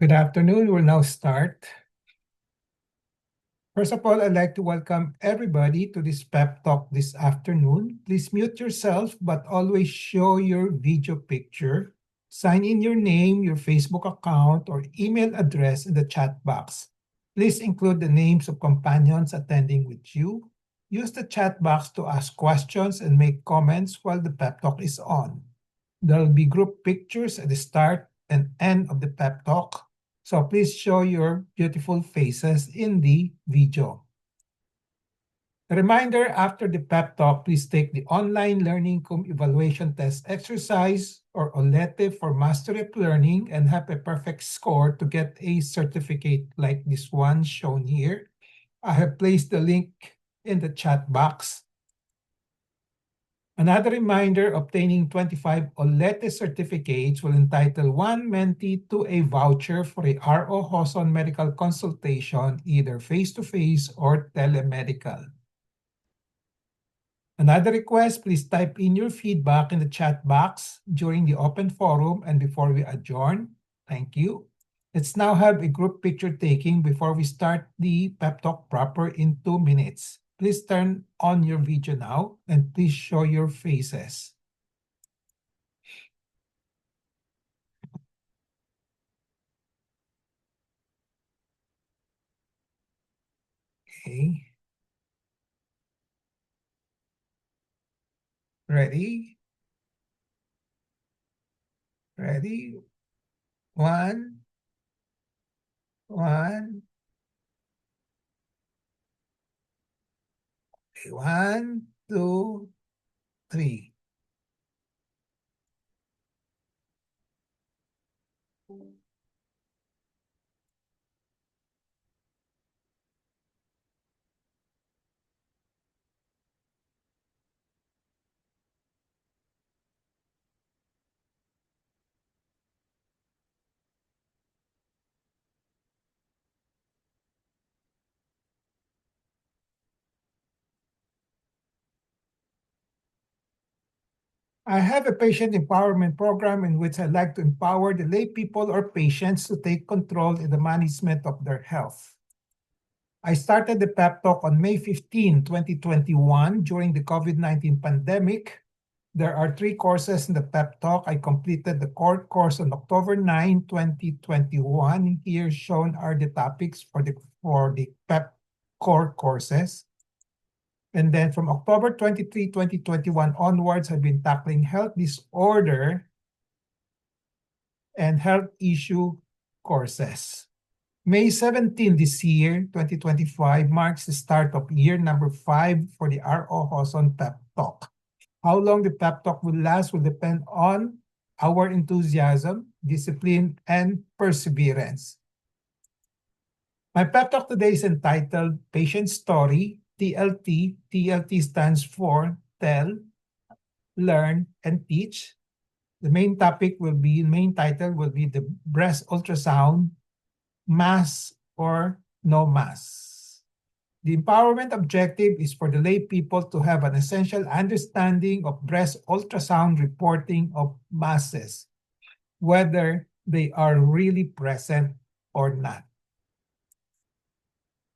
Good afternoon. We'll now start. First of all, I'd like to welcome everybody to this pep talk this afternoon. Please mute yourself, but always show your video picture. Sign in your name, your Facebook account, or email address in the chat box. Please include the names of companions attending with you. Use the chat box to ask questions and make comments while the pep talk is on. There will be group pictures at the start and end of the pep talk. So please show your beautiful faces in the video. A reminder, after the pep talk, please take the online learning evaluation test exercise or OLETE for mastery of learning and have a perfect score to get a certificate like this one shown here. I have placed the link in the chat box. Another reminder, obtaining 25 OLETE certificates will entitle one mentee to a voucher for a R.O. Hoson medical consultation, either face-to-face or telemedical. Another request, please type in your feedback in the chat box during the open forum and before we adjourn. Thank you. Let's now have a group picture taking before we start the pep talk proper in 2 minutes. Please turn on your video now and please show your faces. Okay. Ready? Ready? One. Okay, 1, 2, 3. I have a patient empowerment program in which I like to empower the lay people or patients to take control in the management of their health. I started the pep talk on May 15, 2021 during the COVID-19 pandemic. There are 3 courses in the pep talk. I completed the core course on October 9, 2021. Here shown are the topics for the pep core courses. And then from October 23, 2021 onwards, I've been tackling health disorder and health issue courses. May 17 this year, 2025, marks the start of year number 5 for the R.O. Hoson Pep Talk. How long the pep talk will last will depend on our enthusiasm, discipline, and perseverance. My pep talk today is entitled Patient Story, TLT. TLT stands for Tell, Learn, and Teach. The main title will be the breast ultrasound, mass or no mass. The empowerment objective is for the lay people to have an essential understanding of breast ultrasound reporting of masses, whether they are really present or not.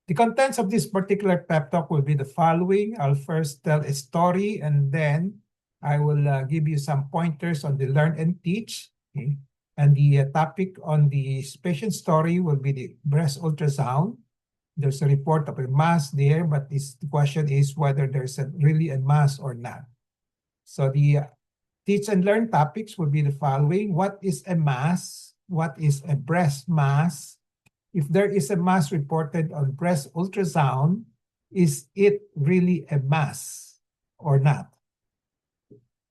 The contents of this particular pep talk will be the following. I'll first tell a story and then I will give you some pointers on the learn and teach. Okay? And the topic on the patient story will be the breast ultrasound. There's a report of a mass there, but the question is whether there's really a mass or not. So the teach and learn topics will be the following. What is a mass? What is a breast mass? If there is a mass reported on breast ultrasound, is it really a mass or not?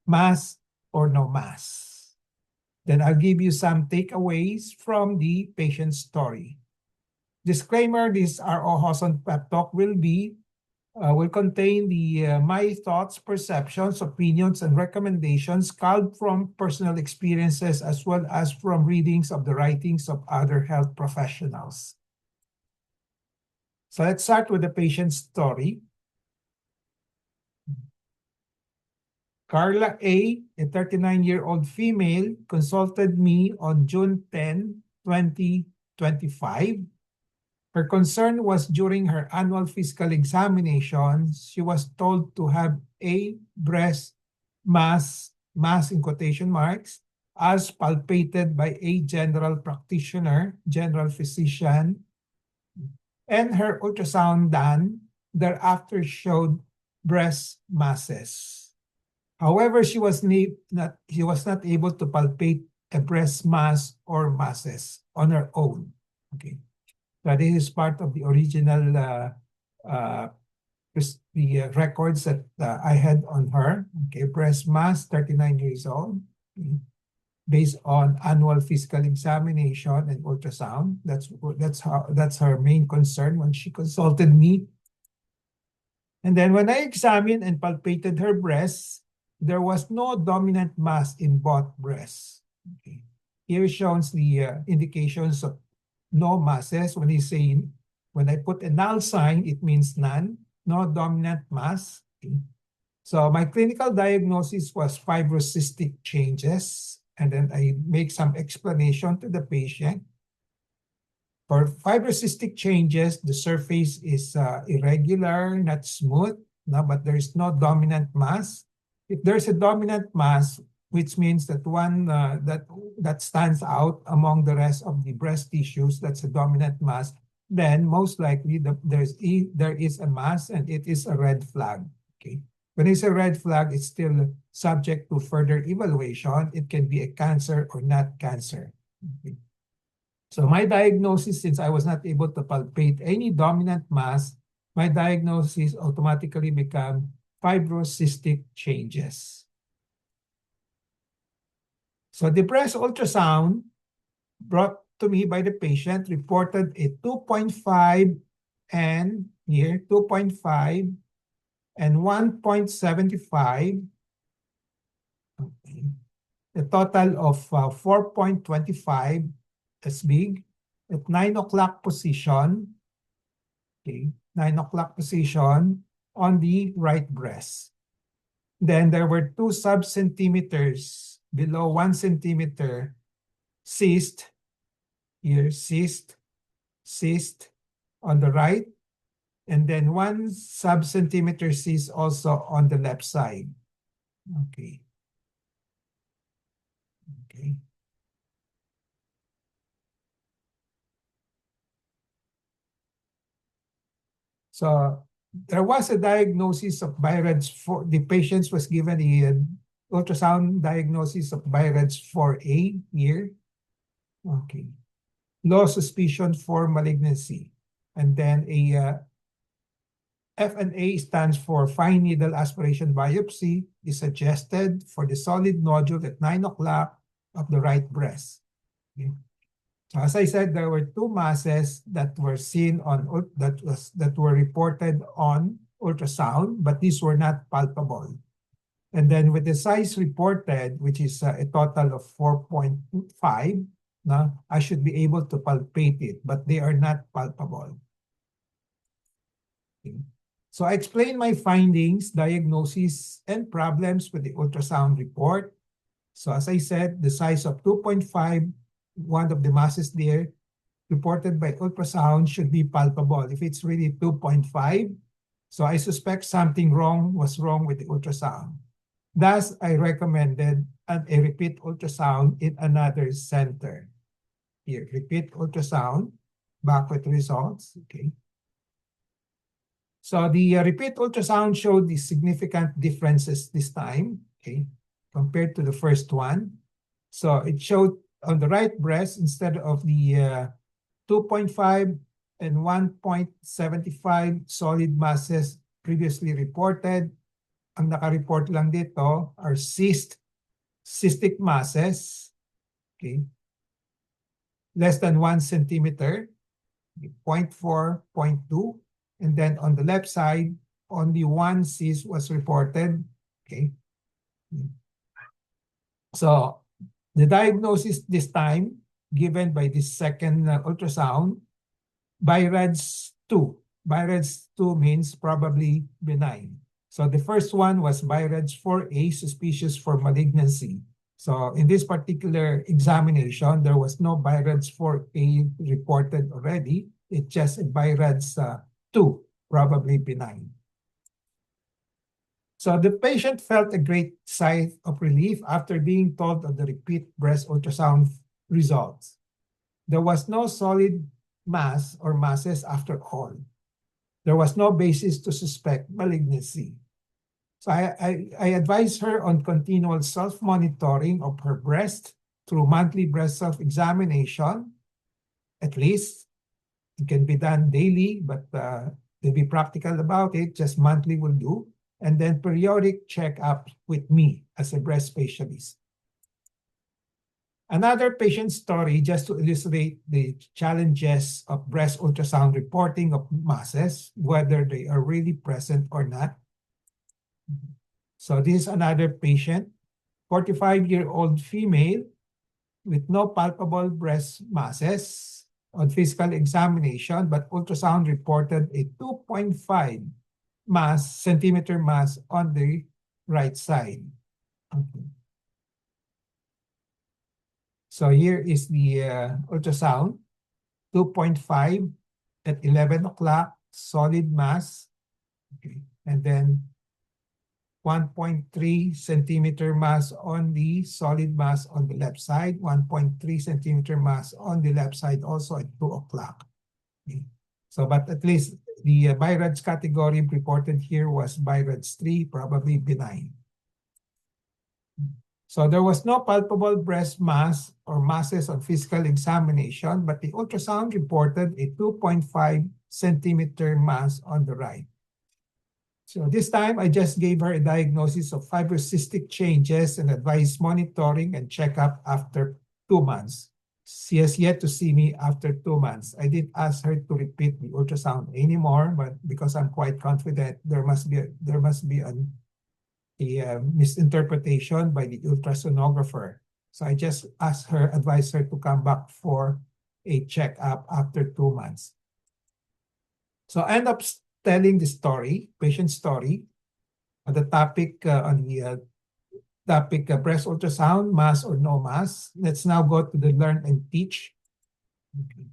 Mass or no mass? Then I'll give you some takeaways from the patient story. Disclaimer, this R.O. Hoson Pep Talk will contain my thoughts, perceptions, opinions, and recommendations culled from personal experiences as well as from readings of the writings of other health professionals. So let's start with the patient's story. Carla A., a 39-year-old female, consulted me on June 10, 2020 25. Her concern was during her annual physical examination, she was told to have a breast mass in quotation marks, as palpated by a general practitioner, general physician, and her ultrasound done thereafter showed breast masses. However, she was not able to palpate a breast mass or masses on her own. Okay. So this is part of the original records that I had on her. Okay, breast mass, 39 years old, okay, based on annual physical examination and ultrasound. That's her main concern when she consulted me. And then when I examined and palpated her breasts, there was no dominant mass in both breasts. Okay. Here shows the indications of no masses. When I put a null sign, it means none, no dominant mass. Okay. So my clinical diagnosis was fibrocystic changes, and then I make some explanation to the patient. For fibrocystic changes, the surface is irregular, not smooth, no, but there is no dominant mass. If there's a dominant mass, which means that one that stands out among the rest of the breast tissues, that's a dominant mass, then most likely there is a mass and it is a red flag. Okay. When it's a red flag, it's still subject to further evaluation. It can be a cancer or not cancer. Okay. So my diagnosis, since I was not able to palpate any dominant mass, my diagnosis automatically became fibrocystic changes. So the breast ultrasound brought to me by the patient reported a 2.5 and here 2.5 and 1.75, okay, a total of 4.25. That's big. At 9 o'clock position, okay, 9 o'clock position on the right breast. Then there were 2 sub-centimeters below 1 centimeter cyst, here cyst on the right, and then 1 sub-centimeter cyst also on the left side. Okay. Okay. So there was a diagnosis of BI-RADS 4. The patient was given an ultrasound diagnosis of BI-RADS 4A here. Okay. Low suspicion for malignancy. And then a FNA stands for fine needle aspiration biopsy is suggested for the solid nodule at 9 o'clock of the right breast. Okay. So as I said, there were 2 masses that were seen on that were reported on ultrasound, but these were not palpable. And then with the size reported, which is a total of 4.5, now I should be able to palpate it, but they are not palpable. Okay. So I explained my findings, diagnosis, and problems with the ultrasound report. So as I said, the size of 2.5, one of the masses there reported by ultrasound should be palpable. If it's really 2.5, so I suspect something was wrong with the ultrasound. Thus, I recommended a repeat ultrasound in another center. Here, repeat ultrasound, back with results, okay. So the repeat ultrasound showed the significant differences this time, okay, compared to the first one. So it showed on the right breast, instead of the 2.5 and 1.75 solid masses previously reported, ang naka-report lang dito are cystic masses, okay, less than 1 centimeter, 0.4, 0.2, and then on the left side, only 1 cyst was reported, okay. So the diagnosis this time, given by this second ultrasound, BI-RADS 2. BI-RADS 2 means probably benign. So the first one was BI-RADS 4A, suspicious for malignancy. So in this particular examination, there was no BI-RADS 4A reported already. It's just a BI-RADS 2, probably benign. So the patient felt a great sigh of relief after being told of the repeat breast ultrasound results. There was no solid mass or masses after all. There was no basis to suspect malignancy. So I advise her on continual self-monitoring of her breast through monthly breast self-examination. At least it can be done daily, but to be practical about it, just monthly will do. And then periodic checkup with me as a breast specialist. Another patient story, just to illustrate the challenges of breast ultrasound reporting of masses, whether they are really present or not. So this is another patient, 45-year-old female with no palpable breast masses on physical examination, but ultrasound reported a 2.5 centimeter mass on the right side. Okay. So here is the ultrasound, 2.5 at 11 o'clock, solid mass. Okay. And then 1.3 centimeter mass on the solid mass on the left side, 1.3 centimeter mass on the left side also at 2 o'clock. Okay. So, but at least the BI-RADS category reported here was BI-RADS 3, probably benign. So there was no palpable breast mass or masses on physical examination, but the ultrasound reported a 2.5 centimeter mass on the right. So this time, I just gave her a diagnosis of fibrocystic changes and advised monitoring and checkup after 2 months. She has yet to see me after 2 months. I didn't ask her to repeat the ultrasound anymore, but because I'm quite confident there must be a misinterpretation by the ultrasonographer. So I just advised her to come back for a checkup after 2 months. So I end up telling the story, patient story, on the topic breast ultrasound, mass or no mass. Let's now go to the learn and teach. Okay.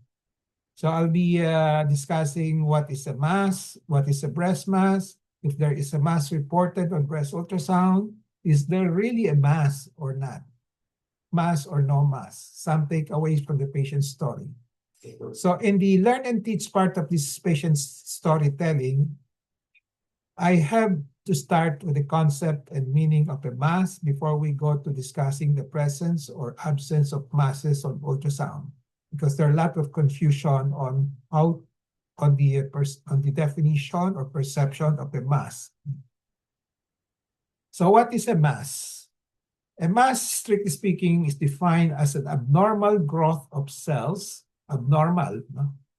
So I'll be discussing what is a mass, what is a breast mass, if there is a mass reported on breast ultrasound, is there really a mass or not? Mass or no mass? Some takeaways from the patient's story. So in the learn and teach part of this patient's storytelling, I have to start with the concept and meaning of a mass before we go to discussing the presence or absence of masses on ultrasound, because there are a lot of confusion on the definition or perception of a mass. So what is a mass? A mass, strictly speaking, is defined as an abnormal growth of cells,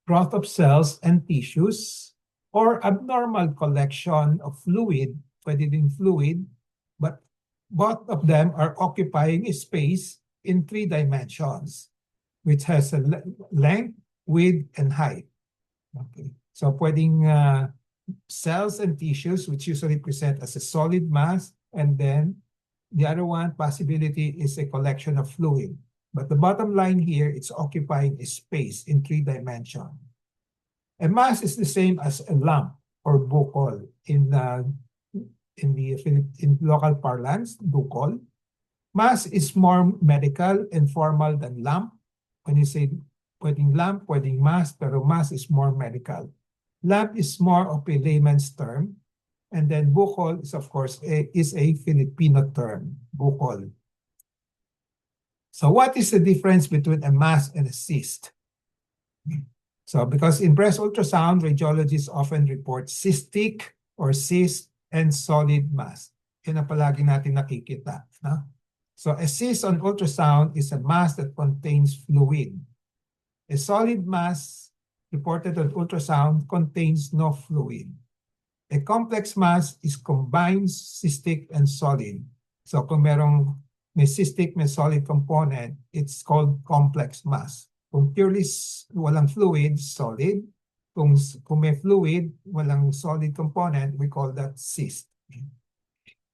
growth of cells and tissues, or abnormal collection of fluid, pwede din fluid, but both of them are occupying a space in 3 dimensions, which has a length, width, and height. Okay. So pwedeng cells and tissues, which usually present as a solid mass, and then the other one possibility is a collection of fluid. But the bottom line here, it's occupying a space in 3 dimensions. A mass is the same as a lump or bukol in local parlance, bukol. Mass is more medical and formal than lump. When you say pwedeng lump, pwedeng mass, pero mass is more medical. Lump is more of a layman's term. And then bukol is, of course, is a Filipino term, bukol. So what is the difference between a mass and a cyst? So because in breast ultrasound, radiologists often report cystic or cyst and solid mass. Yan ang palagi natin nakikita. No? So a cyst on ultrasound is a mass that contains fluid. A solid mass reported on ultrasound contains no fluid. A complex mass is combined cystic and solid. So kung may cystic, may solid component, it's called complex mass. Kung purely walang fluid, solid. Kung may fluid, walang solid component, we call that cyst.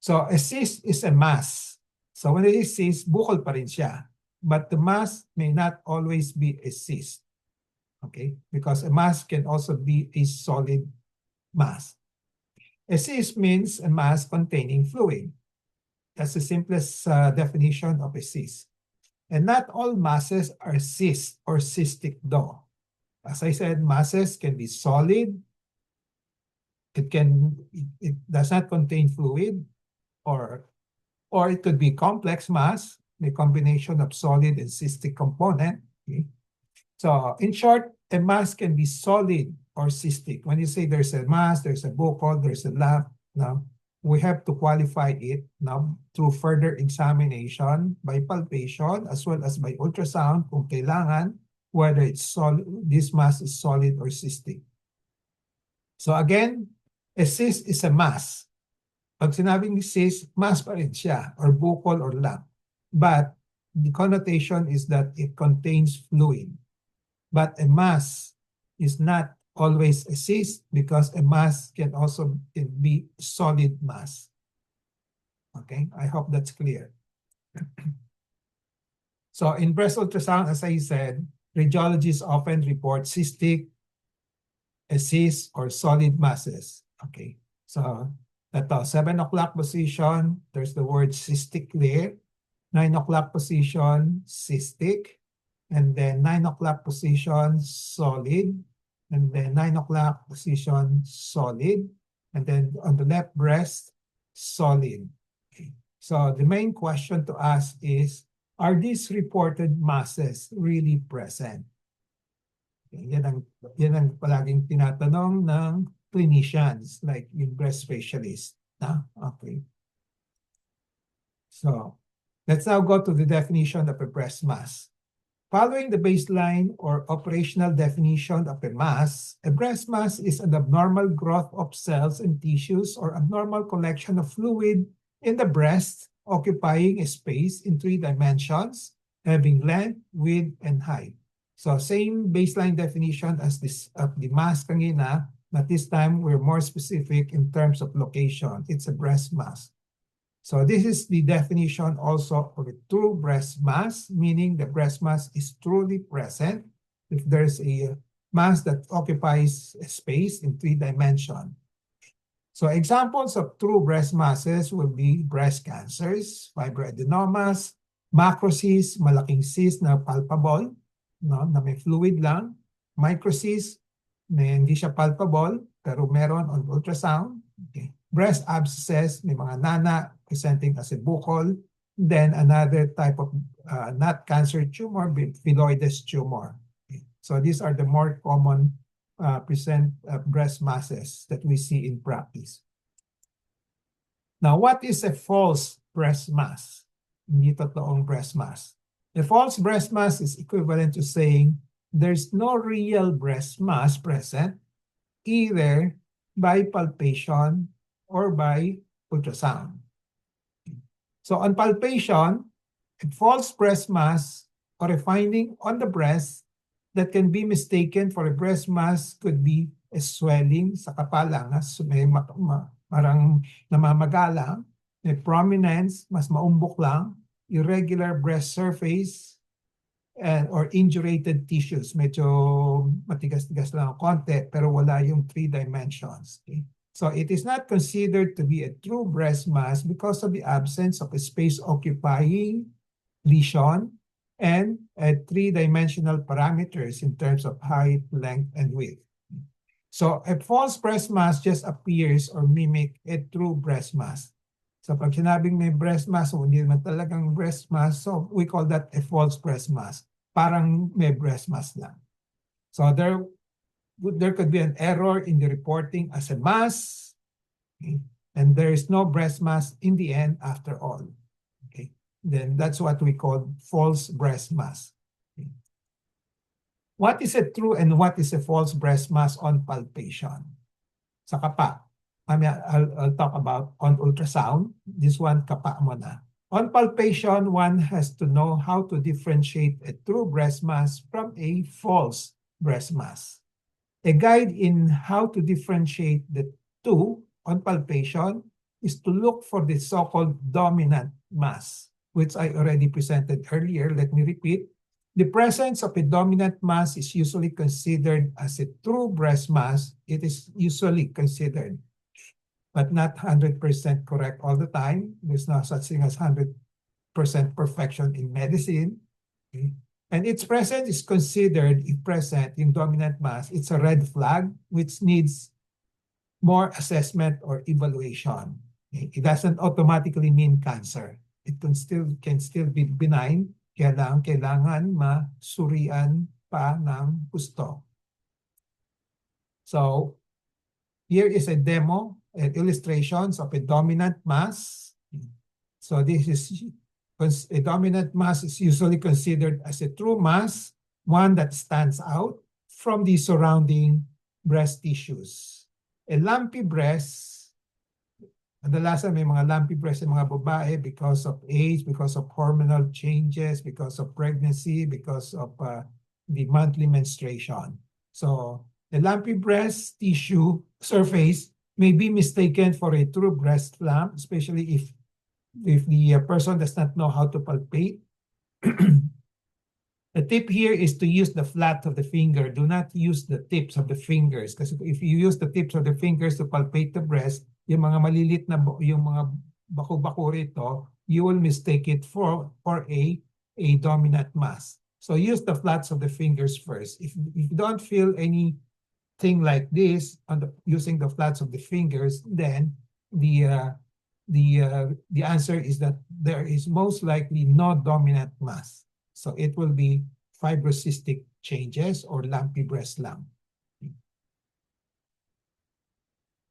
So a cyst is a mass So when it is cyst, bukol pa rin siya. But the mass may not always be a cyst. Okay? Because a mass can also be a solid mass. A cyst means a mass containing fluid. That's the simplest definition of a cyst. And not all masses are cyst or cystic though. As I said, masses can be solid. It does not contain fluid, or it could be complex mass, a combination of solid and cystic component. Okay? So in short, a mass can be solid or cystic. When you say there's a mass, there's a buccal, there's a lump, now we have to qualify it now through further examination by palpation as well as by ultrasound kung kailangan, whether it's solid, this mass is solid or cystic. So again, a cyst is a mass. Pag sinabing cyst, mass pa rin siya, or buccal or lump. But the connotation is that it contains fluid. But a mass is not always a cyst because a mass can also be solid mass. Okay, I hope that's clear. So in breast ultrasound, as I said, radiologists often report cystic, a cyst, or solid masses. Okay, so ito, 7 o'clock position, there's the word cystic there. 9 o'clock position, cystic. And then 9 o'clock position, solid. And then 9 o'clock position, solid. And then on the left breast, solid. Okay. So the main question to ask is, are these reported masses really present? Okay. Yan ang palaging tinatanong ng clinicians, like yung breast specialist. Okay. So let's now go to the definition of a breast mass. Following the baseline or operational definition of a breast mass is an abnormal growth of cells and tissues or abnormal collection of fluid in the breast occupying a space in 3 dimensions, having length, width, and height. So same baseline definition as this of the mass kanina, but this time we're more specific in terms of location. It's a breast mass. So this is the definition also of a true breast mass, meaning the breast mass is truly present if there's a mass that occupies a space in 3 dimensions. So examples of true breast masses will be breast cancers, fibroadenomas, macrocysts, malaking cyst na palpable, no, na may fluid lang, microcysts, na hindi siya palpable, pero meron on ultrasound. Okay. Breast abscesses, may mga nana presenting as a buccal. Then another type of not cancer tumor, phylloides tumor. Okay. So these are the more common breast masses that we see in practice. Now, what is a false breast mass? Hindi totoong breast mass. A false breast mass is equivalent to saying there's no real breast mass present, either by palpation or by ultrasound. So on palpation, a false breast mass or a finding on the breast that can be mistaken for a breast mass could be a swelling sa kapalangan, may parang namamagalang, may prominence, mas maumbok lang, irregular breast surface, or indurated tissues. Medyo matigas-tigas lang ang konti, pero wala yung 3 dimensions. Okay? So it is not considered to be a true breast mass because of the absence of a space-occupying lesion and 3-dimensional parameters in terms of height, length, and width. So a false breast mass just appears or mimic a true breast mass. So pag sinabing may breast mass, o hindi naman talagang breast mass, so we call that a false breast mass. Parang may breast mass lang. So there could be an error in the reporting as a mass, okay? And there is no breast mass in the end after all. Okay? Then that's what we call false breast mass. Okay? What is a true and what is a false breast mass on palpation? Sa kapa. I'll talk about on ultrasound. This one, kapa muna. On palpation, one has to know how to differentiate a true breast mass from a false breast mass. A guide in how to differentiate the two on palpation is to look for the so-called dominant mass. which I already presented earlier. Let me repeat. The presence of a dominant mass is usually considered as a true breast mass. It is usually considered, but not 100% correct all the time. There's no such thing as 100% perfection in medicine. Okay? And its presence is considered, if present, in dominant mass, it's a red flag, which needs more assessment or evaluation. Okay? It doesn't automatically mean cancer. It can still be benign, kaya lang kailangan masurian pa ng gusto. So, here is a demo and illustrations of a dominant mass. So this is a dominant mass is usually considered as a true mass, one that stands out from the surrounding breast tissues. A lumpy breast, kadalasan may mga lumpy breast sa mga babae because of age, because of hormonal changes, because of pregnancy, because of the monthly menstruation. So the lumpy breast tissue surface may be mistaken for a true breast lump, especially if the person does not know how to palpate. The tip here is to use the flat of the finger. Do not use the tips of the fingers, because if you use the tips of the fingers to palpate the breast, yung mga malilit na yung mga bako-bako rito, you will mistake it for a dominant mass. So use the flats of the fingers first. If you don't feel anything like this using the flats of the fingers, then the answer is that there is most likely no dominant mass. So it will be fibrocystic changes or lumpy breast lump.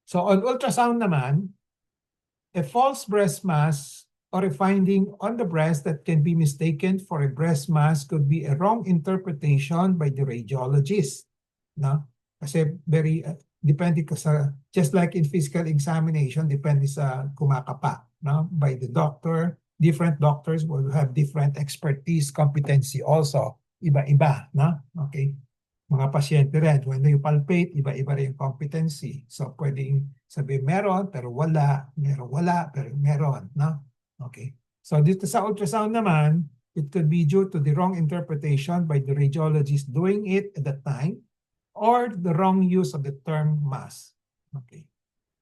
So on ultrasound naman, a false breast mass or a finding on the breast that can be mistaken for a breast mass could be a wrong interpretation by the radiologist. No? Kasi depende sa, just like in physical examination, depende sa kumakapa, no? By the doctor. Different doctors will have different expertise, competency also. Iba-iba, no? Okay. Mga pasyente rin, when you palpate, iba-iba rin yung competency. So, pwedeng sabihin meron, pero wala. Meron, wala, pero meron, no? Okay. So, dito sa ultrasound naman, it could be due to the wrong interpretation by the radiologist doing it at the time or the wrong use of the term mass. Okay.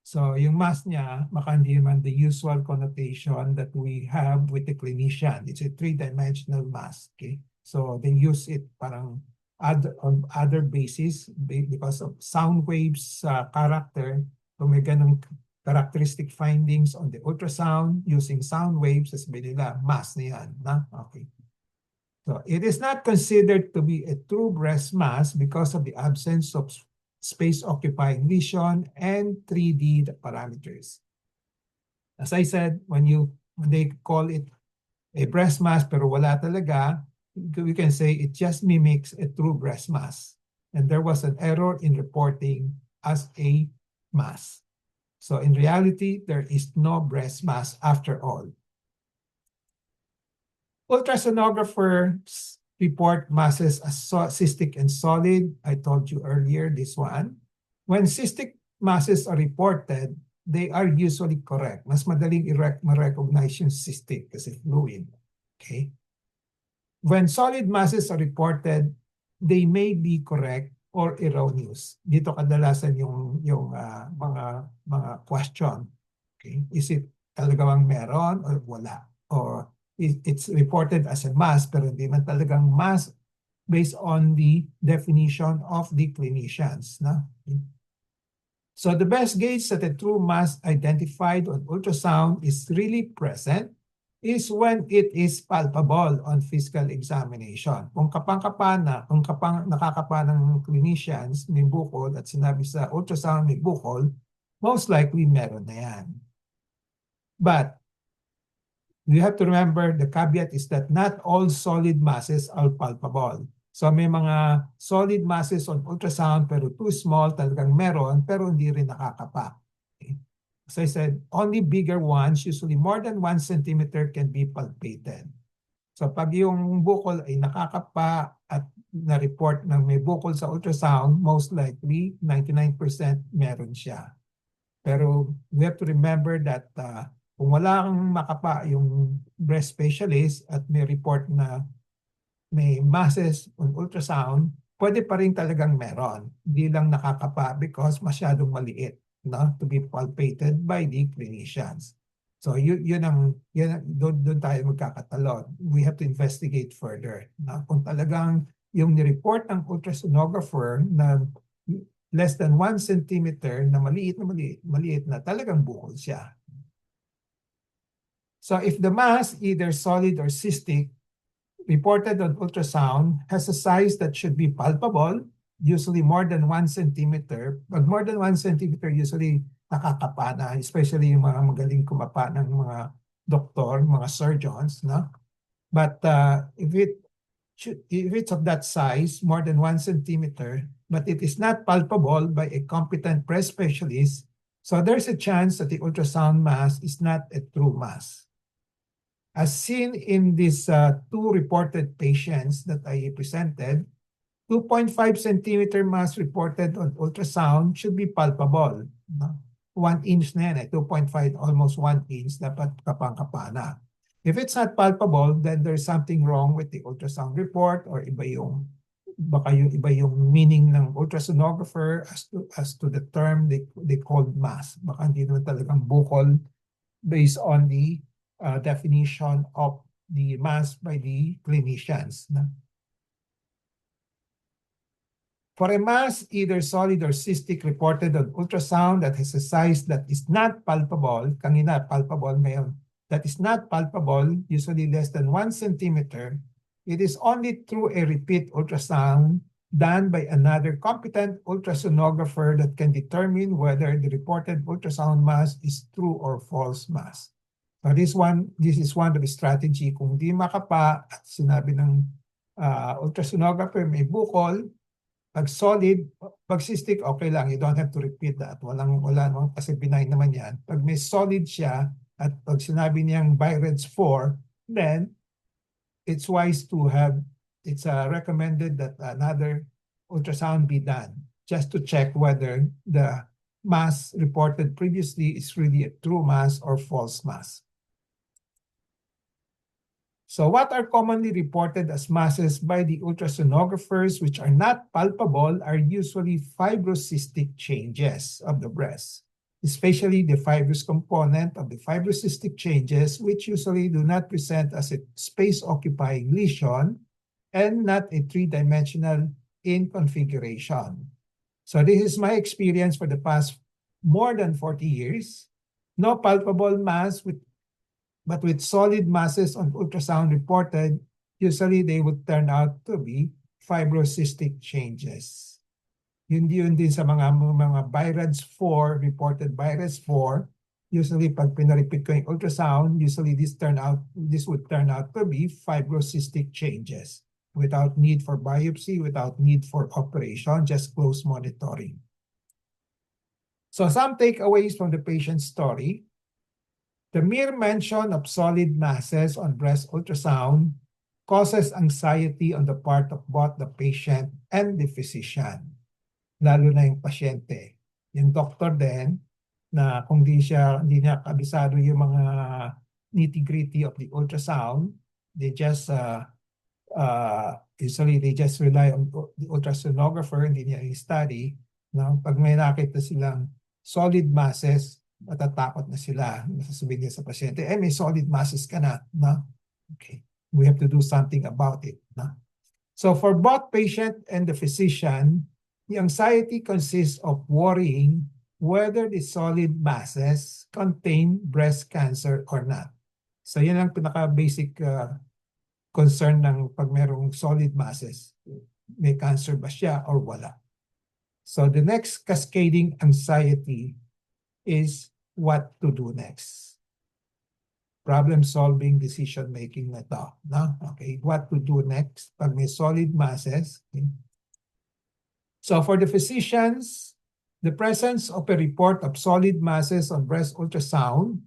So yung mass niya, baka hindi naman the usual connotation that we have with the clinician. It's a three-dimensional mass. Okay? So they use it parang on other basis because of sound waves character. So may ganong characteristic findings on the ultrasound using sound waves, sasabihin nila, mass na yan. Na? Okay. So it is not considered to be a true breast mass because of the absence of space-occupying lesion and 3D parameters. As I said, when they call it a breast mass pero wala talaga, we can say it just mimics a true breast mass. And there was an error in reporting as a mass. So in reality, there is no breast mass after all. Ultrasonographers report masses as cystic and solid. I told you earlier this one. When cystic masses are reported, they are usually correct. Mas madaling ma-recognize yung cystic kasi fluid. Okay? When solid masses are reported, they may be correct or erroneous. Dito kadalasan yung mga question. Okay? Is it talaga bang meron or wala? Or it's reported as a mass pero hindi man talagang mass based on the definition of the clinicians. No? So the best gauge that a true mass identified on ultrasound is really present is when it is palpable on physical examination. Kung nakakapa ng clinicians may bukol at sinabi sa ultrasound may bukol, most likely meron na yan. But you have to remember the caveat is that not all solid masses are palpable. So may mga solid masses on ultrasound pero too small, talagang meron pero hindi rin nakakapa. Okay? As I said, only bigger ones, usually more than 1 centimeter can be palpated. So pag yung bukol ay nakakapa at na-report ng may bukol sa ultrasound, most likely 99% meron siya. Pero we have to remember that Kung wala kang makapa yung breast specialist at may report na may masses on ultrasound, pwede pa rin talagang meron. Hindi lang nakakapa because masyadong maliit, no, to be palpated by the clinicians. So doon tayo magkakatalon. We have to investigate further. No? Kung talagang yung ni-report ng ultrasonographer na less than 1 centimeter na maliit na talagang bukol siya. So if the mass, either solid or cystic, reported on ultrasound has a size that should be palpable, usually more than 1 centimeter. Pag more than 1 centimeter, usually nakakapa na, especially yung mga magaling kumapa ng mga doktor, mga surgeons, no? But if it's of that size, more than 1 centimeter, but it is not palpable by a competent breast specialist, so there's a chance that the ultrasound mass is not a true mass. As seen in these two reported patients that I presented, 2.5 centimeter mass reported on ultrasound should be palpable. 1 inch na yan, 2.5, almost 1 inch, dapat kapang-kapa na. If it's not palpable, then there's something wrong with the ultrasound report or baka iba yung meaning ng ultrasonographer as to the term they called mass. Baka hindi naman talagang bukol based on the definition of the mass by the clinicians. For a mass, either solid or cystic reported on ultrasound that has a size that is not palpable, kanina palpable ngayon, that is not palpable, usually less than 1 centimeter, it is only through a repeat ultrasound done by another competent ultrasonographer that can determine whether the reported ultrasound mass is true or false mass. So this is one of the strategy. Kung di makapa at sinabi ng ultrasonographer may bukol, pag solid, pag cystic, okay lang. You don't have to repeat that. Wala naman kasi benign naman yan. Pag may solid siya at pag sinabi niyang BI-RADS 4, then it's recommended that another ultrasound be done just to check whether the mass reported previously is really a true mass or false mass. So what are commonly reported as masses by the ultrasonographers which are not palpable are usually fibrocystic changes of the breast, especially the fibrous component of the fibrocystic changes, which usually do not present as a space-occupying lesion and not a three-dimensional in configuration. So this is my experience for the past more than 40 years. No palpable mass but with solid masses on ultrasound reported, usually they would turn out to be fibrocystic changes. Yun din sa mga BI-RADS 4, reported BI-RADS 4, usually pag pinarepeat ko yung ultrasound, usually this would turn out to be fibrocystic changes without need for biopsy, without need for operation, just close monitoring. So some takeaways from the patient's story. The mere mention of solid masses on breast ultrasound causes anxiety on the part of both the patient and the physician, lalo na yung pasyente. Yung doctor din, na kung hindi niya kabisado yung mga nitty-gritty of the ultrasound, usually they just rely on the ultrasonographer, hindi niya i-study. No? Pag may nakita silang solid masses, matatakot na sila. Masasabihin niya sa pasyente, may solid masses ka na. No? Okay. We have to do something about it. No? So for both patient and the physician, the anxiety consists of worrying whether the solid masses contain breast cancer or not. So yan ang pinaka-basic concern ng pag merong solid masses. May cancer ba siya or wala? So the next cascading anxiety is what to do next. Problem-solving, decision-making na ito. No? Okay, what to do next pag may solid masses. Okay. So for the physicians, the presence of a report of solid masses on breast ultrasound,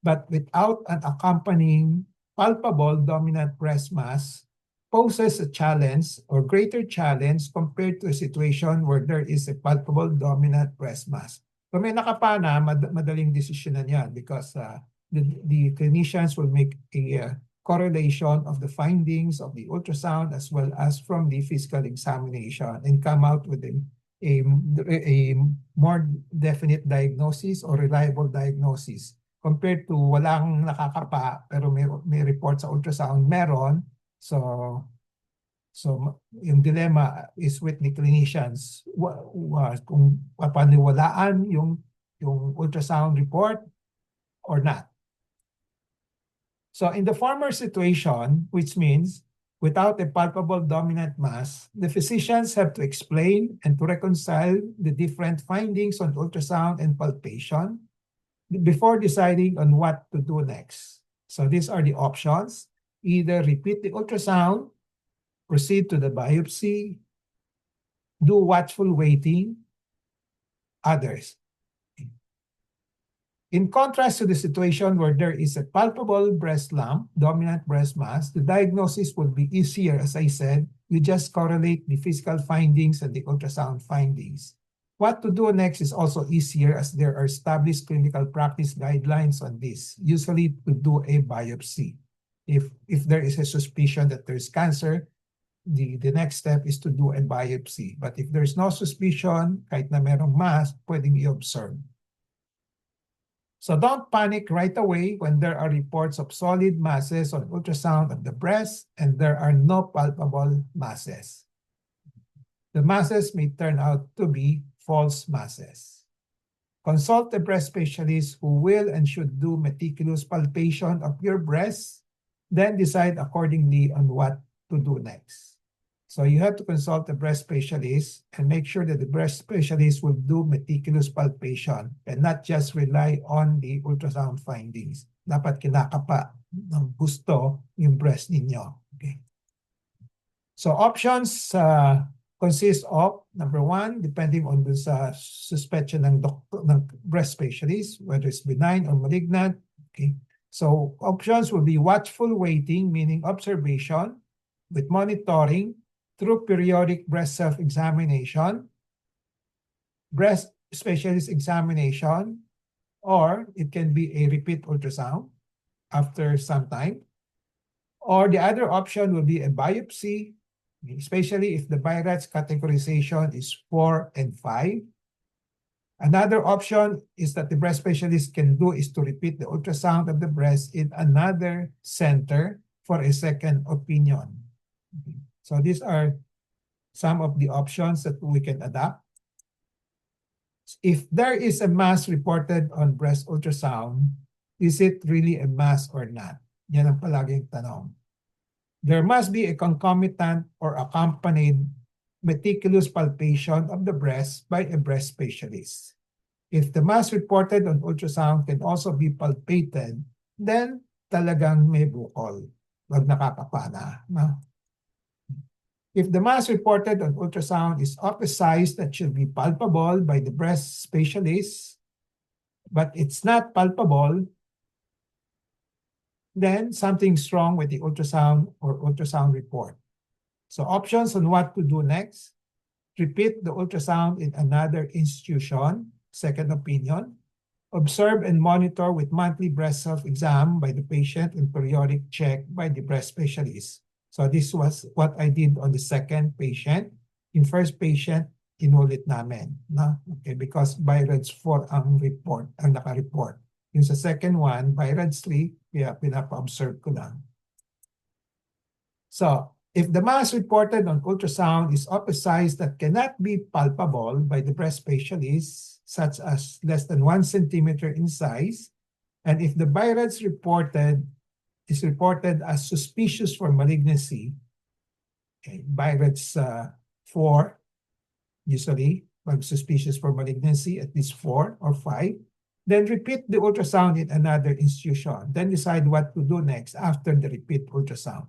but without an accompanying palpable dominant breast mass, poses a challenge or greater challenge compared to a situation where there is a palpable dominant breast mass. Kung may nakapana, madaling desisyonan yan because the clinicians will make a correlation of the findings of the ultrasound as well as from the physical examination and come out with a more definite diagnosis or reliable diagnosis compared to walang nakakapa pero may report sa ultrasound, meron. So yung dilemma is with the clinicians kung papaniwalaan yung ultrasound report or not. So in the former situation, which means without a palpable dominant mass, the physicians have to explain and to reconcile the different findings on ultrasound and palpation before deciding on what to do next. So these are the options. Either repeat the ultrasound, proceed to the biopsy, do watchful waiting, others. In contrast to the situation where there is a palpable breast lump, dominant breast mass, the diagnosis would be easier. As I said, you just correlate the physical findings and the ultrasound findings. What to do next is also easier as there are established clinical practice guidelines on this, usually to do a biopsy. If there is a suspicion that there's cancer, the next step is to do a biopsy. But if there's no suspicion, kahit na merong mass, pwedeng i-observe. So don't panic right away when there are reports of solid masses on ultrasound of the breast and there are no palpable masses. The masses may turn out to be false masses. Consult a breast specialist who will and should do meticulous palpation of your breast, then decide accordingly on what to do next. So you have to consult a breast specialist and make sure that the breast specialist will do meticulous palpation and not just rely on the ultrasound findings. Dapat kinakapa ng gusto yung breast ninyo. Okay. So options consist of, number one, depending on the suspicion ng breast specialist, whether it's benign or malignant. Okay. So options will be watchful waiting, meaning observation with monitoring, through periodic breast self-examination, breast specialist examination, or it can be a repeat ultrasound after some time. Or the other option will be a biopsy, especially if the BI-RADS categorization is 4 and 5. Another option is that the breast specialist can do is to repeat the ultrasound of the breast in another center for a second opinion. Okay. So these are some of the options that we can adapt. If there is a mass reported on breast ultrasound, is it really a mass or not? Yan ang palaging tanong. There must be a concomitant or accompanied meticulous palpation of the breast by a breast specialist. If the mass reported on ultrasound can also be palpated, then talagang may bukol. Wag nakakapana. No? If the mass reported on ultrasound is of a size that should be palpable by the breast specialist, but it's not palpable, then something's wrong with the ultrasound or ultrasound report. So options on what to do next: repeat the ultrasound in another institution, second opinion, observe and monitor with monthly breast self-exam by the patient and periodic check by the breast specialist. So this was what I did on the second patient. In first patient, inulit namin. No? Okay, because BI-RADS 4 ang report, ang naka-report. Yung sa second one, BI-RADS 3, kaya pinapa-observe ko lang. So, if the mass reported on ultrasound is of a size that cannot be palpable by the breast specialist, such as less than 1 centimeter in size, and if the BI-RADS is reported as suspicious for malignancy, okay, BI-RADS 4, usually, suspicious for malignancy, at least 4 or 5, then repeat the ultrasound in another institution. Then decide what to do next after the repeat ultrasound.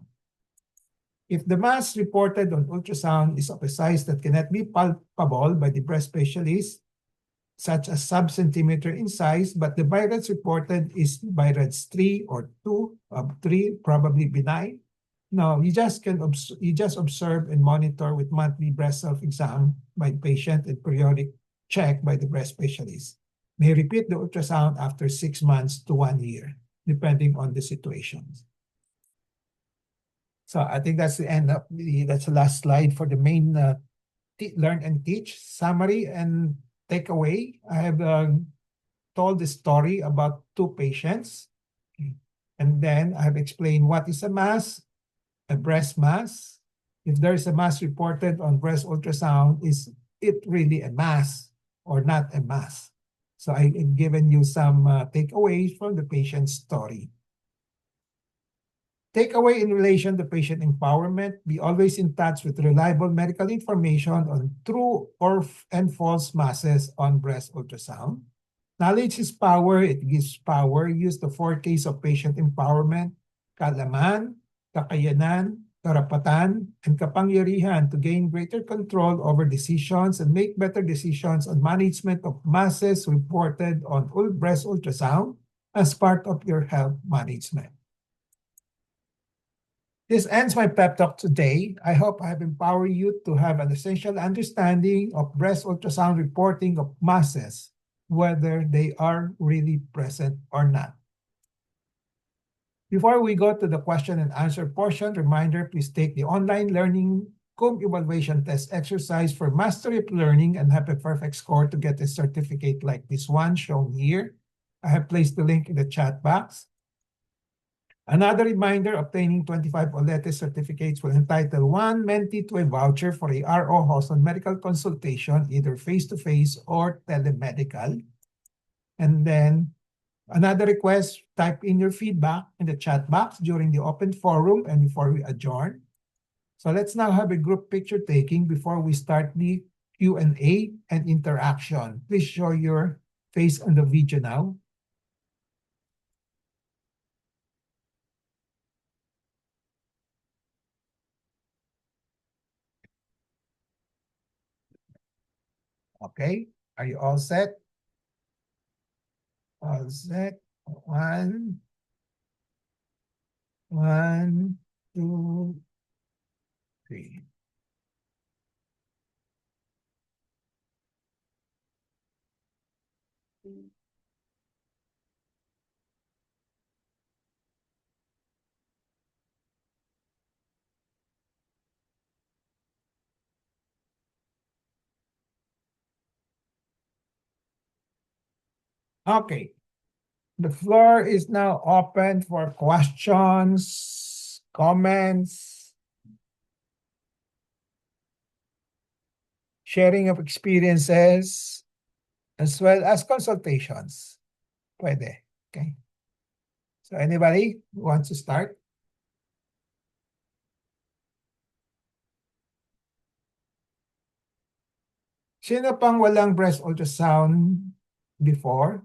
If the mass reported on ultrasound is of a size that cannot be palpable by the breast specialist, such as sub-centimeter in size, but the BI-RADS reported is BI-RADS 3 or 2 of 3, probably benign. No, you just observe and monitor with monthly breast self-exam by patient and periodic check by the breast specialist. May repeat the ultrasound after 6 months to 1 year. depending on the situations. So I think that's the end of that's the last slide for the main learn and teach summary and takeaway. I have told the story about two patients. Okay. And then I have explained what is a mass, a breast mass. If there is a mass reported on breast ultrasound, is it really a mass or not a mass? So I have given you some takeaways from the patient's story. Takeaway in relation to patient empowerment, be always in touch with reliable medical information on true and false masses on breast ultrasound. Knowledge is power, it gives power. Use the 4Ks of patient empowerment: kaalaman, kakayanan, karapatan, and kapangyarihan to gain greater control over decisions and make better decisions on management of masses reported on breast ultrasound as part of your health management. This ends my pep talk today. I hope I have empowered you to have an essential understanding of breast ultrasound reporting of masses, whether they are really present or not. Before we go to the question and answer portion, reminder, please take the online learning CUM evaluation test exercise for mastery of learning and have a perfect score to get a certificate like this one shown here. I have placed the link in the chat box. Another reminder, obtaining 25 OLETE certificates will entitle one mentee to a voucher for a RO Hoson medical consultation, either face-to-face or telemedical. And then another request, type in your feedback in the chat box during the open forum and before we adjourn. So let's now have a group picture taking before we start the Q&A and interaction. Please show your face on the video now. Okay, are you all set? All set. One, two, three. Okay. The floor is now open for questions, comments, sharing of experiences, as well as consultations. Pwede. Okay. So anybody who wants to start? Sino pang walang breast ultrasound before?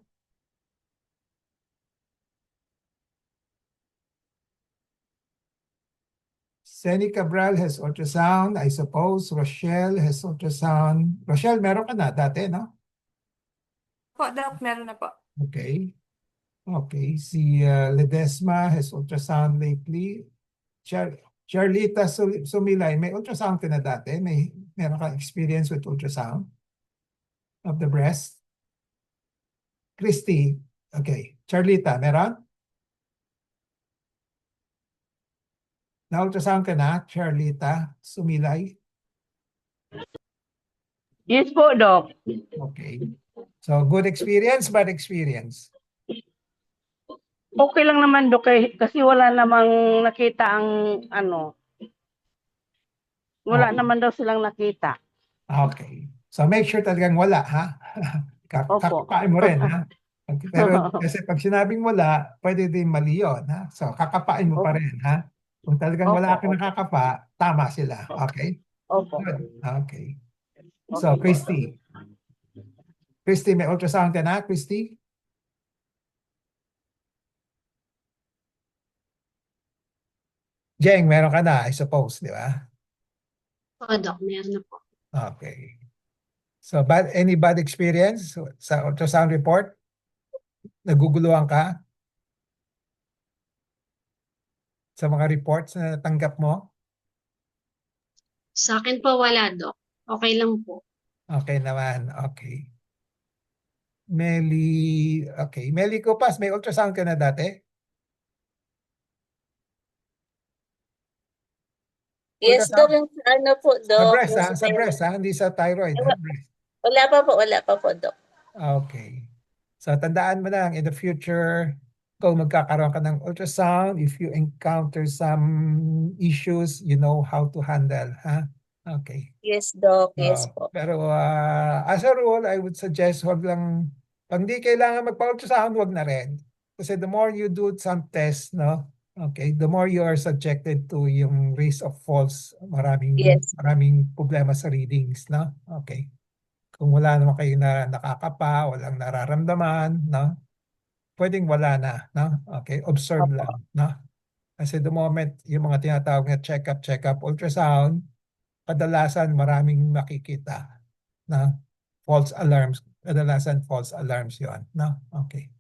Senny Cabral has ultrasound. I suppose Rochelle has ultrasound. Rochelle, meron ka na dati, no? Po, Doc, meron na po. Okay. Okay. Si Ledesma has ultrasound lately. Charlita Sumilay, may ultrasound ka na dati? Meron ka experience with ultrasound of the breast? Christy, okay. Charlita, meron? Na-ultrasound ka na, Charlita Sumilay? Yes po, Doc. Okay. So, good experience, bad experience? Okay lang naman, Doc, kasi wala namang nakita ang ano. Wala Okay. naman daw silang nakita. Okay. So, make sure talagang wala, ha? Opo. Kakapain mo rin, ha? Pero kasi pag sinabing wala, pwede din mali yun, ha? So, kakapain mo pa rin, ha? Kung talagang wala kang nakakapa, tama sila. Okay? Opo. Good. Okay. So, Christy. Christy, may ultrasound ka na, Christy? Jeng, meron ka na, I suppose, di ba? Oo, Doc, meron na po. Okay. So, any bad experience sa ultrasound report? Naguguluhan ka sa mga reports na natanggap mo? Sa akin po wala, Doc. Okay lang po. Okay naman, okay. Meli, okay. Meli Copas, may ultrasound ka na dati? Yes, Ultrasound? Doc, yung sa ano po, Sa Doc, breast, yung ha? Sa breast, ha? Hindi sa thyroid, ha? Breast. wala pa po, Doc. Okay. So tandaan mo lang in the future, kung magkakaroon ka ng ultrasound, if you encounter some issues, you know how to handle, ha? Okay. Yes, Doc, yes po. Pero as a rule, I would suggest wag lang, pag di kailangan magpa-ultrasound, wag na rin. Kasi the more you do some tests, no? Okay, the more you are subjected to yung risk of false, Yes. maraming problema sa readings, no? Okay. Kung wala naman kayo na nakakapa, walang nararamdaman, no? Pwedeng wala na, no? Okay, observe lang, no? Kasi the moment yung mga tinatawag na check-up, ultrasound, kadalasan maraming makikita na false alarms. Kadalasan false alarms yon, no? Okay.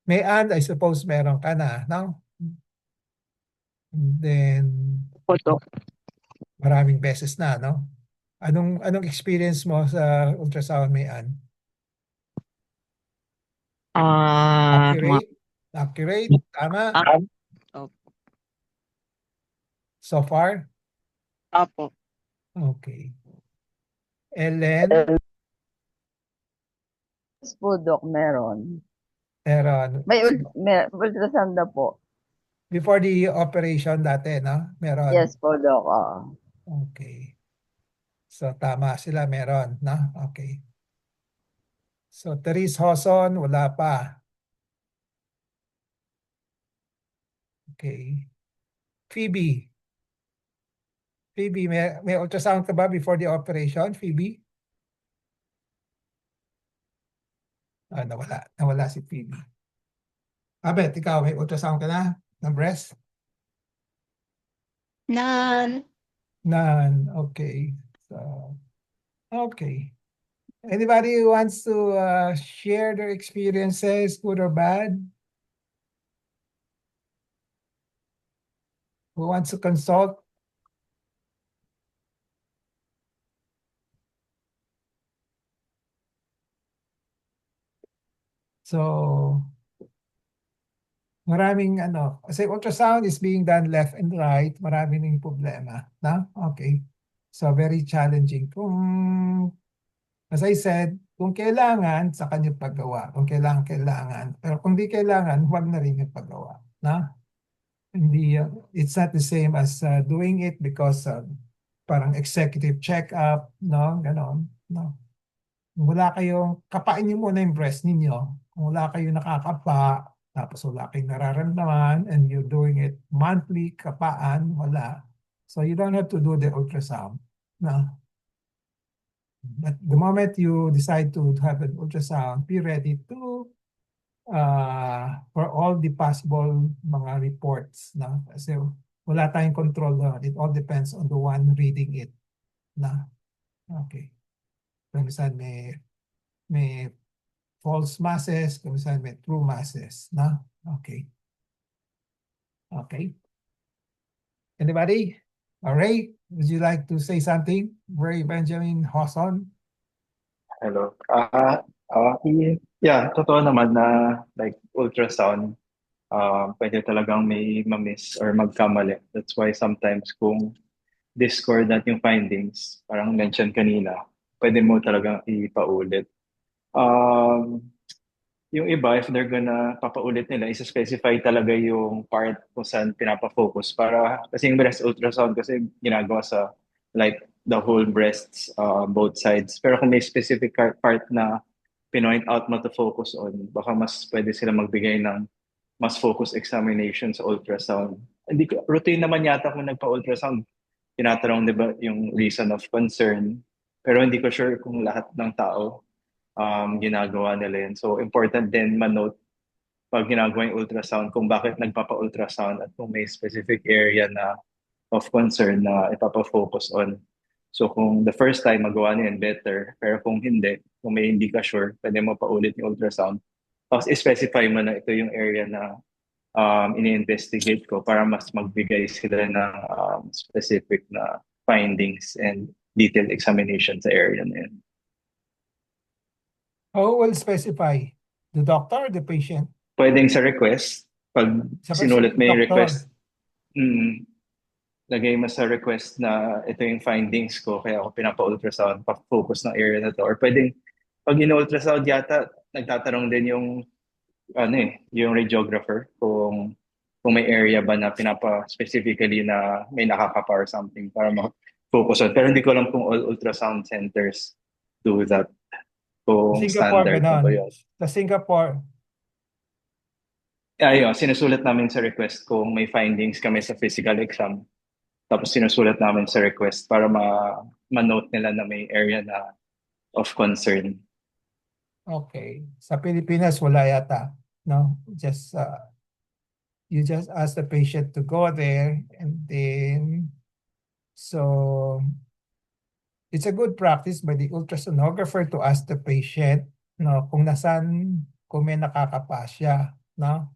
May and I suppose meron ka na, no? And then, Po, Doc. maraming beses na, no? Anong experience mo sa ultrasound, May Ann? Accurate? Tama? So far? Apo. Okay. Ellen, Yes po, Doc, meron. meron. May ultrasound na po. Before the operation dati, no? Meron. Yes po, Doc. Okay. So tama sila, meron, no? Okay. So Therese Hoson, wala pa. Okay. Phoebe. Phoebe, may ultrasound ka ba before the operation, Phoebe? Nawala. Nawala si Phoebe. Abet, ikaw, may ultrasound ka na ng breast? None. None. Okay. So, okay. Anybody who wants to share their experiences, good or bad? Who wants to consult? So, maraming kasi ultrasound is being done left and right, maraming problema, na? Okay. So, very challenging. As I said, kung kailangan, sa kanya paggawa. Kung kailangan. Pero kung di kailangan, huwag na rin yung paggawa, na? Hindi, it's not the same as doing it because parang executive check-up, no? Ganon, no? Kung wala kayong, kapain niyo muna yung breast ninyo. Kung wala kayong nakakapa, tapos wala kayong nararamdaman, and you're doing it monthly, kapaan, wala. So you don't have to do the ultrasound, no? But the moment you decide to have an ultrasound, be ready to for all the possible mga reports, no? Kasi wala tayong control doon. It all depends on the one reading it, na? Okay. Kung saan may false masses, kung saan may true masses, na? Okay. Okay. Anybody? Ray, would you like to say something? Ray Benjamin Hoson? Hello. Yeah, totoo naman na like ultrasound, pwede talagang may ma-miss or magkamali. That's why sometimes kung discordant yung findings, parang mention kanina, pwede mo talagang ipaulit. Yung iba, if they're gonna papaulit nila, isa-specify talaga yung part kung saan pinapa-focus. Para, kasi yung breast ultrasound kasi ginagawa sa like the whole breasts, both sides. Pero kung may specific part na pinoint out mo to focus on, baka mas pwede sila magbigay ng mas focused examination sa ultrasound. Hindi ko, routine naman yata kung nagpa-ultrasound, tinatanong, di ba, yung reason of concern. Pero hindi ko sure kung lahat ng tao ginagawa nila yun. So, important din manote pag ginagawa yung ultrasound kung bakit nagpapa-ultrasound at kung may specific area na of concern na ipapa-focus on. So, kung the first time magawa niya yun, better. Pero kung hindi, kung may hindi ka sure, pwede mo paulit yung ultrasound. Tapos, specify mo na ito yung area na ini-investigate ko para mas magbigay sila ng specific na findings and detailed examination sa area na yun. Who will specify? The doctor or the patient? Pwedeng sa request, pag Sa sinulat mo yung doctor. request, lagay mo sa request na ito yung findings ko, kaya ako pinapa-ultrasound, pa-focus ng area na to. Or pwedeng, pag in-ultrasound yata, nagtatanong din yung, yung radiographer kung may area ba na pinapa-specifically na may nakakapa or something para ma-focus on. Pero hindi ko alam kung all ultrasound centers do that. Kung Singapore, standard na ba ganon. yun. Sa Singapore, Ayun, sinusulat namin sa request kung may findings kami sa physical exam. Tapos sinusulat namin sa request para ma-note nila na may area na of concern. okay. Sa Pilipinas, wala yata. No? You just ask the patient to go there and then, so it's a good practice by the ultrasonographer to ask the patient, no, kung may nakakapa siya, no?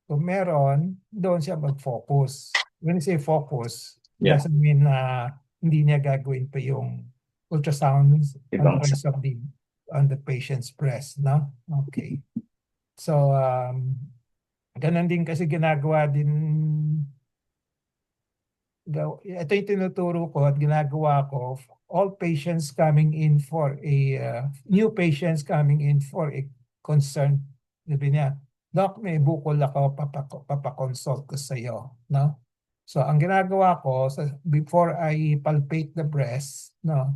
Kung meron, doon siya mag-focus. When you say focus, Yeah. doesn't mean na hindi niya gagawin pa yung ultrasounds on Ibang the rest of on the patient's breast, no? Okay. So, ganun din kasi ginagawa din, ito yung tinuturo ko at ginagawa ko, all patients coming in for new patients coming in for a concern. Sabi niya, Doc, may bukol ako, papakonsult ko sa iyo, no? So, ang ginagawa ko, before I palpate the breast, no,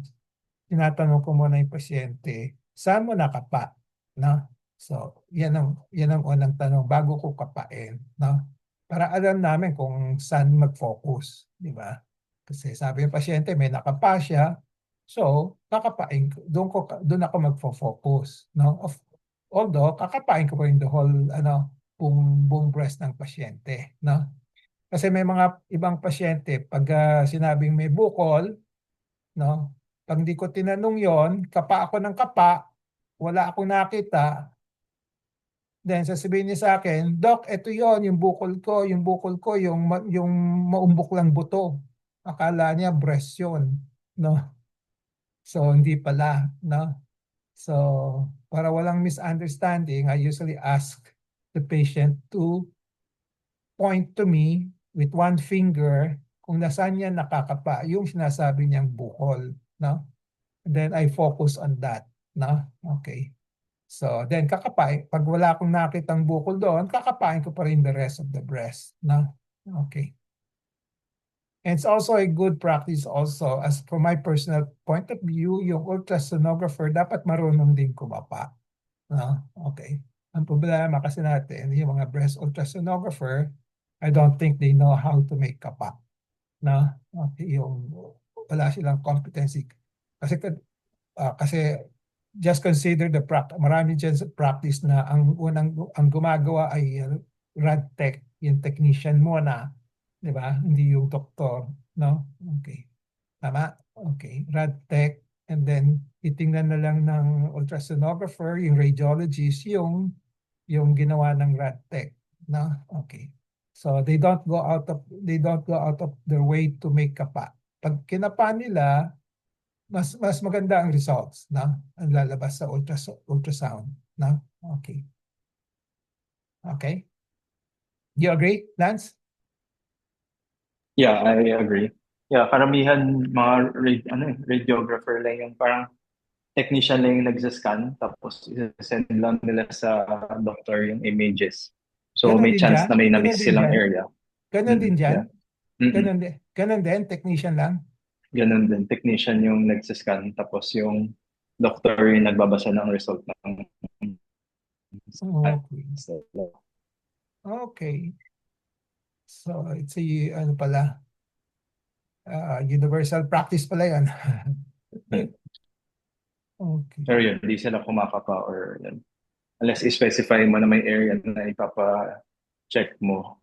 tinatanong ko muna yung pasyente, saan mo nakapa, no? So, yan ang unang tanong bago ko kapain, no? Para alam namin kung saan mag-focus, di ba? Kasi sabi ng pasyente, may nakapa siya, so, kakapain ko, doon ako magfo-focus, no? Although, kakapain ko pa rin the whole, buong breast ng pasyente, no? Kasi may mga ibang pasyente, pag sinabing may bukol, no? Pag hindi ko tinanong yon, kapa ako ng kapa, wala akong nakita, then sasabihin niya sa akin, Doc, ito yon yung bukol ko, yung maumbok lang buto. Akala niya breast yun, no? So, hindi pala, no? So, para walang misunderstanding, I usually ask the patient to point to me with one finger kung nasaan niya nakakapa, yung sinasabi niyang bukol, no? And then I focus on that, no? Okay. So, then kakapain. Pag wala akong nakitang bukol doon, kakapain ko pa rin the rest of the breast, no? Okay. And it's also a good practice also, as from my personal point of view, yung ultrasonographer dapat marunong din kumapa. No? Okay. Ang problema kasi natin, yung mga breast ultrasonographer, I don't think they know how to make kapa. No? Okay, wala silang competency. Kasi just consider the practice. Marami dyan sa practice na ang gumagawa ay rad tech, yung technician muna. Di ba? Hindi yung doktor. No? Okay. Tama? Okay. Rad tech. And then, titingnan na lang ng ultrasonographer, yung radiologist, yung ginawa ng rad tech. No? Okay. So, they don't go out of their way to make kapa. Pag kinapa nila, mas maganda ang results, no? Ang lalabas sa ultrasound, no? Okay. Okay. Do you agree, Lance? Yeah, I agree. Yeah, karamihan mga radiographer lang yung parang technician lang yung nagsascan tapos send lang nila sa doctor yung images. So Ganon may din chance dyan? na may Ganon na-miss din silang dyan? area. Ganon din dyan? Yeah. Ganon din, technician lang? Ganon din, technician yung nagsascan tapos yung doctor yung nagbabasa ng result ng Okay. Okay. So, it's ano pala, universal practice pala yan. Okay. Pero yun, hindi sila kumakapa or yun. Unless i-specify mo na may area na ipapa-check mo,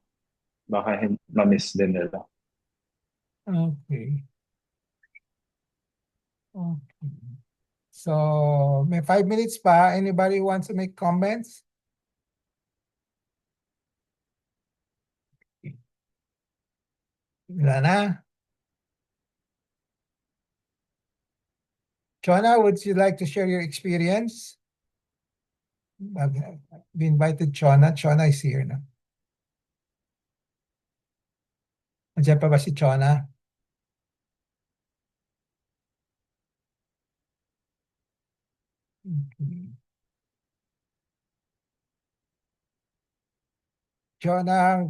baka ma-miss din nila. Okay. Okay. So, may 5 minutes pa. Anybody wants to make comments? Wala na. Chona, would you like to share your experience? We invited Chona. Chona is here now. Andiyan pa ba si Chona? Okay. Chona,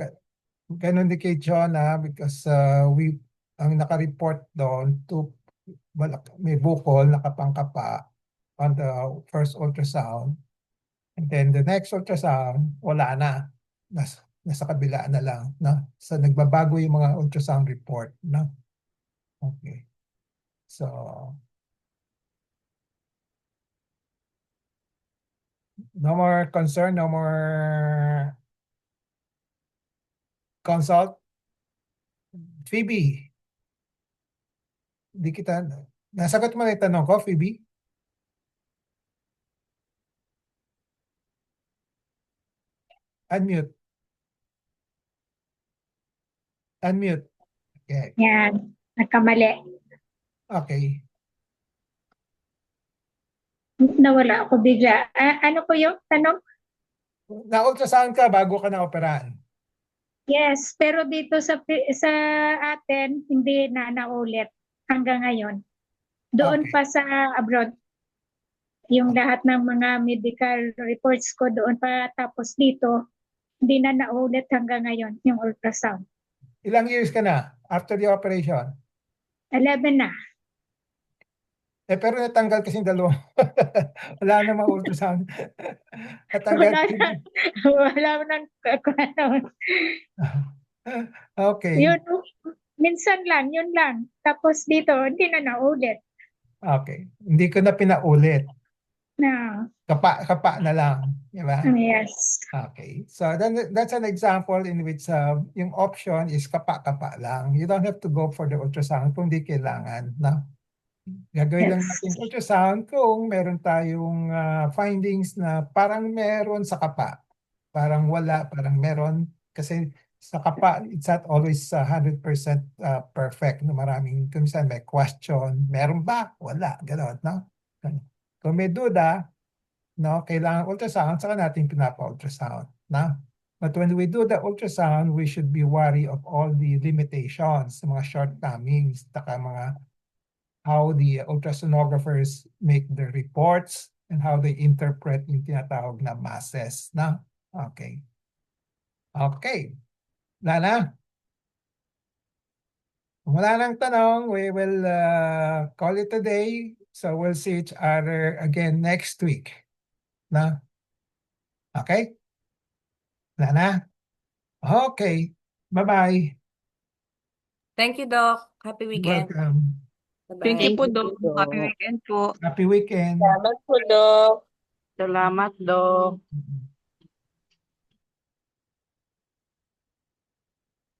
ganun din kay Chona because ang naka-report doon may bukol, nakapangkapa on the first ultrasound. And then the next ultrasound, wala na. Nasa kabila na lang. No? So nagbabago yung mga ultrasound report. No? Okay. So, no more concern, no more consult. Phoebe, di kita, nasagot mo na yung tanong ko, Phoebe? Unmute. Unmute. Okay. Yan, nagkamali. Okay. Nawala ako bigla. Ano po yung tanong? Na-ultrasound ka bago ka na-operahan. Yes, pero dito sa atin, hindi na naulit hanggang ngayon. Doon Okay. pa sa abroad, yung lahat ng mga medical reports ko doon pa, tapos dito, hindi na naulit hanggang ngayon yung ultrasound. Ilang years ka na after the operation? 11 na. Pero natanggal kasi yung dalawa. Wala namang ultrasound. Natanggal. Wala nang Okay. yun, minsan lang, yun lang. Tapos dito, hindi na naulit. Okay. Hindi ko na pinaulit. Na, Kapa na lang. Diba? yes. Okay. So that's an example in which yung option is kapa lang. You don't have to go for the ultrasound kung di kailangan. No? Gagawin lang Yes. natin ultrasound kung meron tayong findings na parang meron sa kapa. Parang wala, parang meron. Kasi sa kapa, it's not always 100% perfect. No? Maraming, kung saan may question, meron ba? Wala. Ganon, no? Kung may duda, no, kailangan ultrasound, saka natin pinapa-ultrasound. No? But when we do the ultrasound, we should be wary of all the limitations, mga shortcomings, saka mga how the ultrasonographers make the reports and how they interpret yung tinatawag na masses. Na? Okay. Okay. Lana? Kung wala nang tanong, we will call it a day. So we'll see each other again next week. Na? Okay? Lana? Okay. Bye-bye. Thank you, Doc. Happy weekend. Welcome. Bye-bye. Thank you po, Thank Dok. you, Happy Dok. weekend po. Happy weekend. Salamat po, Dok. Salamat, Dok. Mhm.